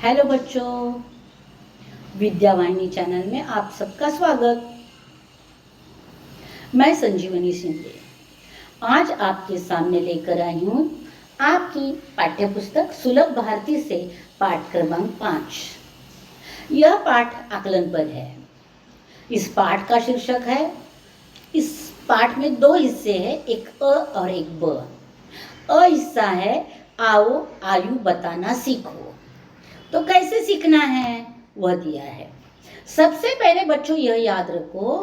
Hello बच्चों, Vidyavahini channel में आप सबका स्वागत। मैं संजीवनी सिंधे आज आपके सामने लेकर आई हूँ आपकी पाठ्यपुस्तक सुलभ भारती से पाठ क्रमांक 5। यह पाठ आकलन पर है। इस पाठ का शीर्षक है, इस पाठ में 2 हिस्से हैं, एक अ और एक ब। अ हिस्सा है आओ आयु बताना सीखो। तो कैसे सीखना है वह दिया है। सबसे पहले बच्चों यह याद रखो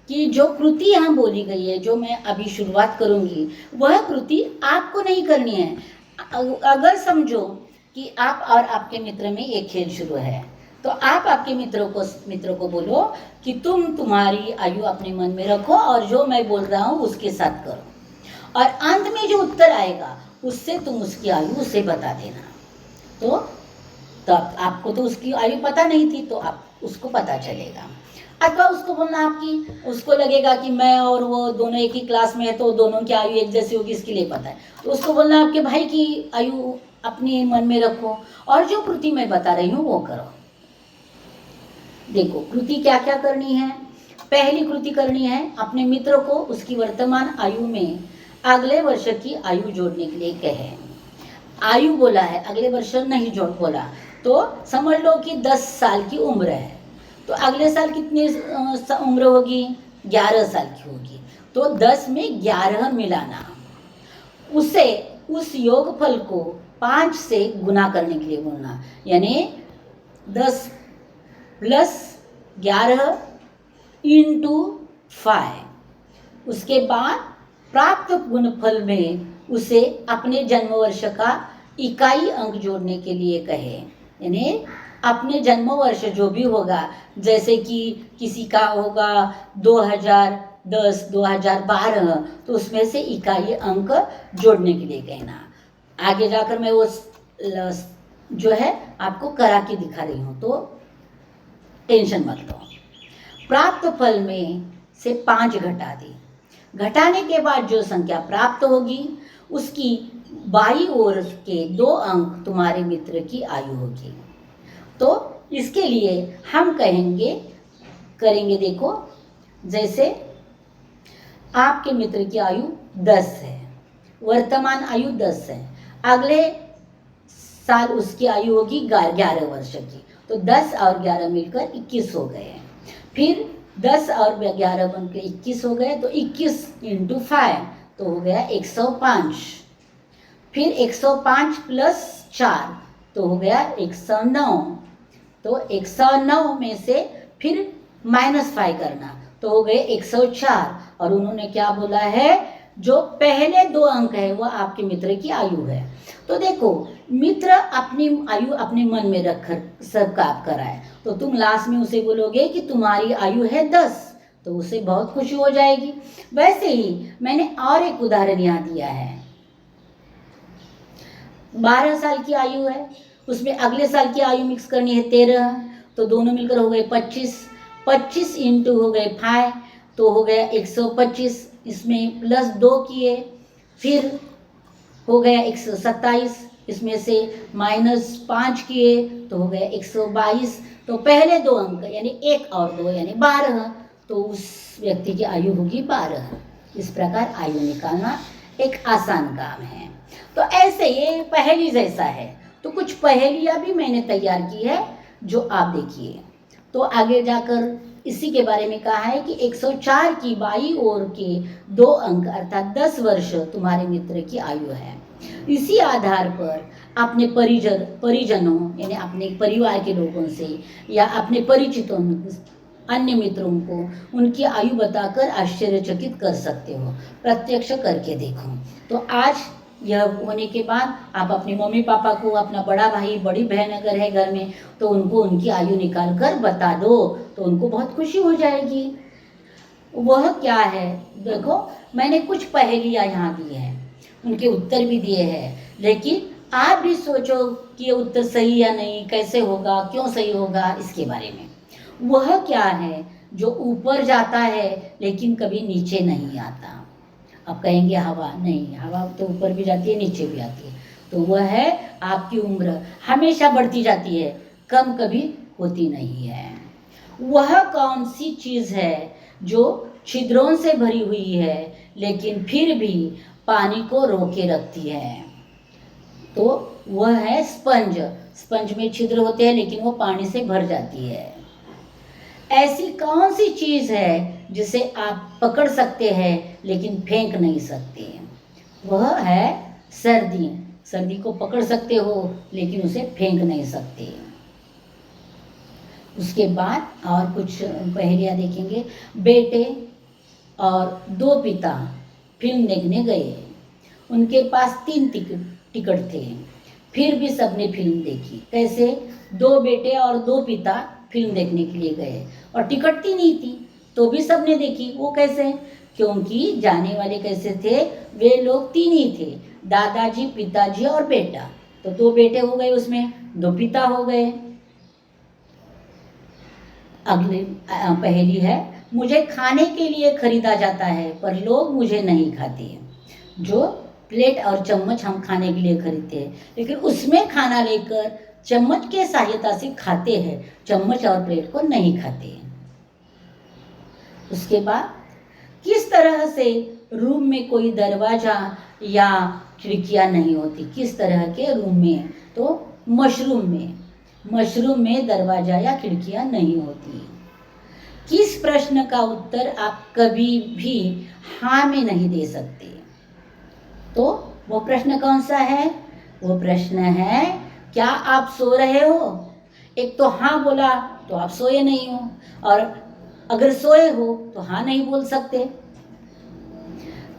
कि जो कृति यहाँ बोली गई है, जो मैं अभी शुरुआत करूँगी, वह कृति आपको नहीं करनी है। अगर समझो कि आप और आपके मित्र में एक खेल शुरू है, तो आप आपके मित्रों को बोलो कि तुम्हारी आयु अपने मन में रखो और जो मैं बोल रहा हूँ उसके साथ करो, और अंत में जो उत्तर आएगा उससे तुम उसकी आयु उसे बता देना। तो आपको तो उसकी आयु पता नहीं थी, तो आप उसको पता चलेगा। अथवा उसको बोलना आपकी, उसको लगेगा कि मैं और वो दोनों एक ही क्लास में है तो दोनों की आयु एक जैसी होगी, इसके लिए पता है, तो उसको बोलना आपके भाई की आयु अपने मन में रखो और जो कृति मैं बता रही हूँ वो करो। देखो कृति क्या क्या करनी है। पहली कृति करनी है, अपने मित्र को उसकी वर्तमान आयु में अगले वर्ष की आयु जोड़ने के लिए कहे। आयु बोला है, अगले वर्ष नहीं जोड़ बोला, तो समझ लो कि 10 साल की उम्र है, तो अगले साल कितनी उम्र होगी? 11 साल की होगी। तो 10 में 11 मिलाना, उसे उस योगफल को 5 से गुना करने के लिए बोलना, यानी 10 प्लस 11 इंटू 5। उसके बाद प्राप्त गुणफल में उसे अपने जन्म वर्ष का इकाई अंक जोड़ने के लिए कहे, यानी अपने जन्म वर्ष जो भी होगा, जैसे कि किसी का होगा 2010, 2012, तो उसमें से इकाई अंक जोड़ने के लिए कहना। आगे जाकर मैं वो जो है आपको करा के दिखा रही हूँ, तो टेंशन मत लो। प्राप्त फल में से 5 घटा दी, घटाने के बाद जो संख्या प्राप्त होगी उसकी बाईं ओर के 2 अंक तुम्हारे मित्र की आयु होगी। तो इसके लिए हम करेंगे, देखो जैसे आपके मित्र की आयु 10 है, वर्तमान आयु 10 है, अगले साल उसकी आयु होगी 11 वर्ष की, तो 10 और 11 मिलकर 21 हो गए। फिर 10 और 11 बनकर 21 हो गए, तो 21 इंटू 5 तो हो गया 105। फिर 105 प्लस 4 तो हो गया 109। तो 109 में से फिर -5 करना, तो हो गए 104। और उन्होंने क्या बोला है, जो पहले 2 अंक है वह आपके मित्र की आयु है। तो देखो मित्र अपनी आयु अपने मन में रखकर सब काम कराए, तो तुम लास्ट में उसे बोलोगे कि तुम्हारी आयु है 10, तो उसे बहुत खुशी हो जाएगी। वैसे ही मैंने और एक उदाहरण यहाँ दिया है, 12 साल की आयु है, उसमें अगले साल की आयु मिक्स करनी है 13, तो दोनों मिलकर हो गए 25। 25 इंटू हो गए 5 तो हो गया 125, इसमें प्लस 2 किए, फिर हो गया 127, इसमें से -5 किए तो हो गया 122। तो पहले 2 अंक यानी 1 और 2 यानी 12, तो उस व्यक्ति की आयु होगी 12। इस प्रकार आयु निकालना एक आसान काम है। तो ऐसे ये पहेली जैसा है, तो कुछ पहेलियाँ भी मैंने तैयार की है जो आप देखिए। तो आगे जाकर इसी के बारे में कहा है कि 104 की बाईं ओर के 2 अंक अर्थात 10 वर्ष तुम्हारे मित्र की आयु है। इसी आधार पर अपने परिजनों यानी अपने परिवार के लोगों से या अपने परिचितों अन्य मित्रों को उनकी आयु बताकर आश्चर्यचकित कर सकते हो। प्रत्यक्ष करके देखो। तो आज यह होने के बाद आप अपने मम्मी पापा को, अपना बड़ा भाई बड़ी बहन अगर है घर में, तो उनको उनकी आयु निकाल कर बता दो, तो उनको बहुत खुशी हो जाएगी। वह क्या है, देखो मैंने कुछ पहेलियाँ यहाँ दी हैं, उनके उत्तर भी दिए हैं, लेकिन आप भी सोचो कि ये उत्तर सही या नहीं, कैसे होगा, क्यों सही होगा, इसके बारे में। वह क्या है जो ऊपर जाता है लेकिन कभी नीचे नहीं आता? अब कहेंगे हवा, नहीं, हवा तो ऊपर भी जाती है नीचे भी आती है, तो वह है आपकी उम्र, हमेशा बढ़ती जाती है, कम कभी होती नहीं है। वह कौन सी चीज़ है जो छिद्रों से भरी हुई है लेकिन फिर भी पानी को रोके रखती है? तो वह है स्पंज। स्पंज में छिद्र होते हैं लेकिन वो पानी से भर जाती है। ऐसी कौन सी चीज़ है जिसे आप पकड़ सकते हैं लेकिन फेंक नहीं सकते? वह है सर्दी। सर्दी को पकड़ सकते हो लेकिन उसे फेंक नहीं सकते। उसके बाद और कुछ पहेलियाँ देखेंगे। बेटे और दो पिता फिल्म देखने गए। उनके पास 3 टिकट थे, फिर भी सबने फिल्म देखी। कैसे? 2 बेटे और 2 पिता फिल्म देखने के लिए गए और टिकट 3 ही थी, तो भी सबने देखी। वो कैसे? क्योंकि जाने वाले कैसे थे? वे लोग 3 ही थे, दादाजी, पिताजी और बेटा। तो 2 बेटे हो गए, उसमें 2 पिता हो गए। अगली पहेली है, मुझे खाने के लिए खरीदा जाता है पर लोग मुझे नहीं खाते। जो प्लेट और चम्मच हम खाने के लिए खरीदते हैं लेकिन उसमें खाना लेकर चम्मच के सहायता से खाते हैं, चम्मच और प्लेट को नहीं खाते। उसके बाद किस तरह से रूम में कोई दरवाजा या खिड़कियां नहीं होती? किस तरह के रूम में? तो मशरूम में दरवाजा या खिड़कियां नहीं होती। किस प्रश्न का उत्तर आप कभी भी हाँ में नहीं दे सकते? तो वो प्रश्न कौन सा है? वो प्रश्न है, क्या आप सो रहे हो? एक तो हाँ बोला तो आप सोए नहीं हो, और अगर सोए हो तो हाँ नहीं बोल सकते।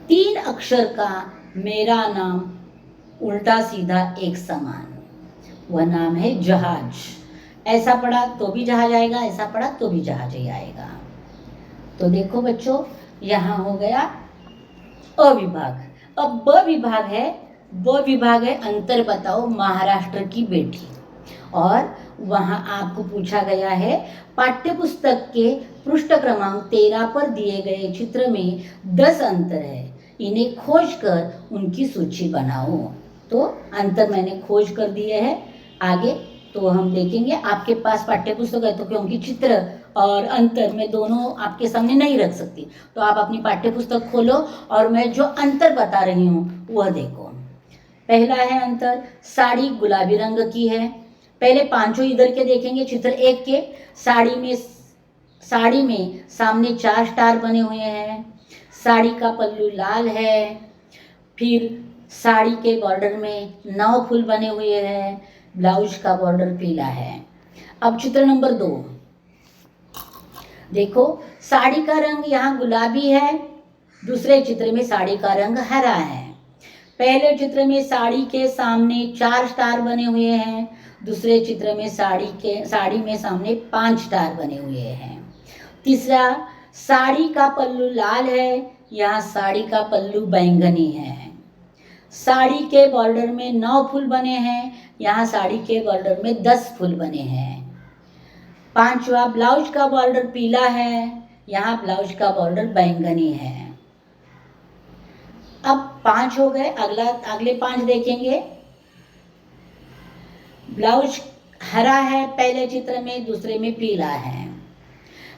3 अक्षर का मेरा नाम, उल्टा सीधा एक समान, वह नाम है जहाज। ऐसा पढ़ा तो भी जहाज आएगा, ऐसा पढ़ा तो भी जहाज ही आएगा। तो देखो बच्चों, यहाँ हो गया अ विभाग। अब ब विभाग है अंतर बताओ महाराष्ट्र की बेटी। और वहाँ आपको पूछा गया है पाठ्यपुस्तक के पृष्ठ क्रमांक 13 पर दिए गए चित्र में 10 अंतर है, इन्हें खोज कर उनकी सूची बनाओ। तो अंतर मैंने खोज कर दिए हैं। आगे तो हम देखेंगे, आपके पास पाठ्यपुस्तक है तो क्योंकि चित्र और अंतर मैं दोनों आपके सामने नहीं रख सकती, तो आप अपनी पाठ्यपुस्तक खोलो और मैं जो अंतर बता रही हूँ वह देखो। पहला है अंतर, साड़ी गुलाबी रंग की है। पहले 5 इधर के देखेंगे, चित्र 1 के। साड़ी में सामने 4 स्टार बने हुए हैं। साड़ी का पल्लू लाल है, फिर साड़ी के बॉर्डर में 9 फूल बने हुए हैं, ब्लाउज का बॉर्डर पीला है। अब चित्र नंबर 2 देखो, साड़ी का रंग यहाँ गुलाबी है, दूसरे चित्र में साड़ी का रंग हरा है। पहले चित्र में साड़ी के सामने 4 स्टार बने हुए हैं, दूसरे चित्र में साड़ी में सामने 5 स्टार बने हुए हैं। तीसरा, साड़ी का पल्लू लाल है, यहाँ साड़ी का पल्लू बैंगनी है। साड़ी के बॉर्डर में 9 फूल बने हैं, यहाँ साड़ी के बॉर्डर में 10 फूल बने हैं। 5वां, ब्लाउज का बॉर्डर पीला है, यहाँ ब्लाउज का बॉर्डर बैंगनी है। अब 5 हो गए, अगले 5 देखेंगे। ब्लाउज हरा है पहले चित्र में, दूसरे में पीला है।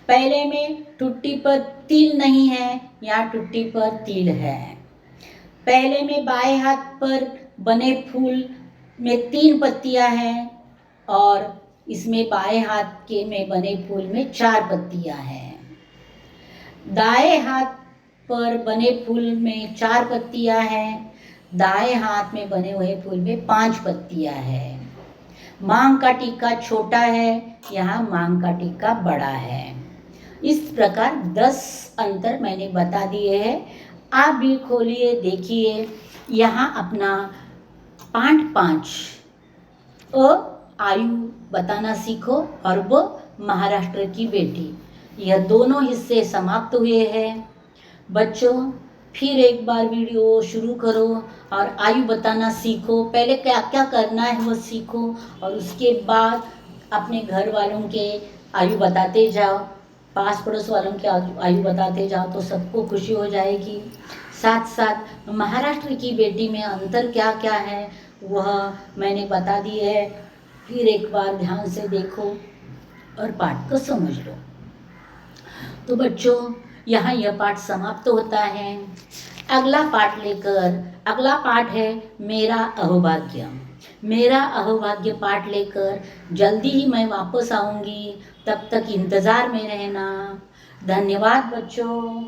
पहले में टुट्टी पर तिल नहीं है, यहाँ टुट्टी पर तिल है। पहले में बाएं हाथ पर बने फूल में 3 पत्तियां हैं, और इसमें बाएं हाथ के में बने फूल में 4 पत्तियां हैं। दाएं हाथ पर बने फूल में 4 पत्तियां हैं, दाएं हाथ में बने हुए फूल में 5 पत्तियां हैं। मांग का टीका छोटा है, यहाँ मांग का टीका बड़ा है। इस प्रकार 10 अंतर मैंने बता दिए हैं। आप भी खोलिए, देखिए। यहाँ अपना पाठ 5 आयु बताना सीखो और वो महाराष्ट्र की बेटी, यह दोनों हिस्से समाप्त हुए हैं। बच्चों, फिर एक बार वीडियो शुरू करो और आयु बताना सीखो। पहले क्या क्या करना है वो सीखो, और उसके बाद अपने घर वालों के आयु बताते जाओ, पास पड़ोस वालों के आयु बताते जाओ, तो सबको खुशी हो जाएगी। साथ साथ महाराष्ट्र की बेटी में अंतर क्या क्या है वह मैंने बता दी है, फिर एक बार ध्यान से देखो और पाठ को समझ लो। तो बच्चों, यहाँ यह पाठ समाप्त होता है। अगला पाठ है मेरा अहोभाग्य। मेरा अहोभाग्य पाठ लेकर जल्दी ही मैं वापस आऊँगी, तब तक इंतज़ार में रहना। धन्यवाद बच्चों।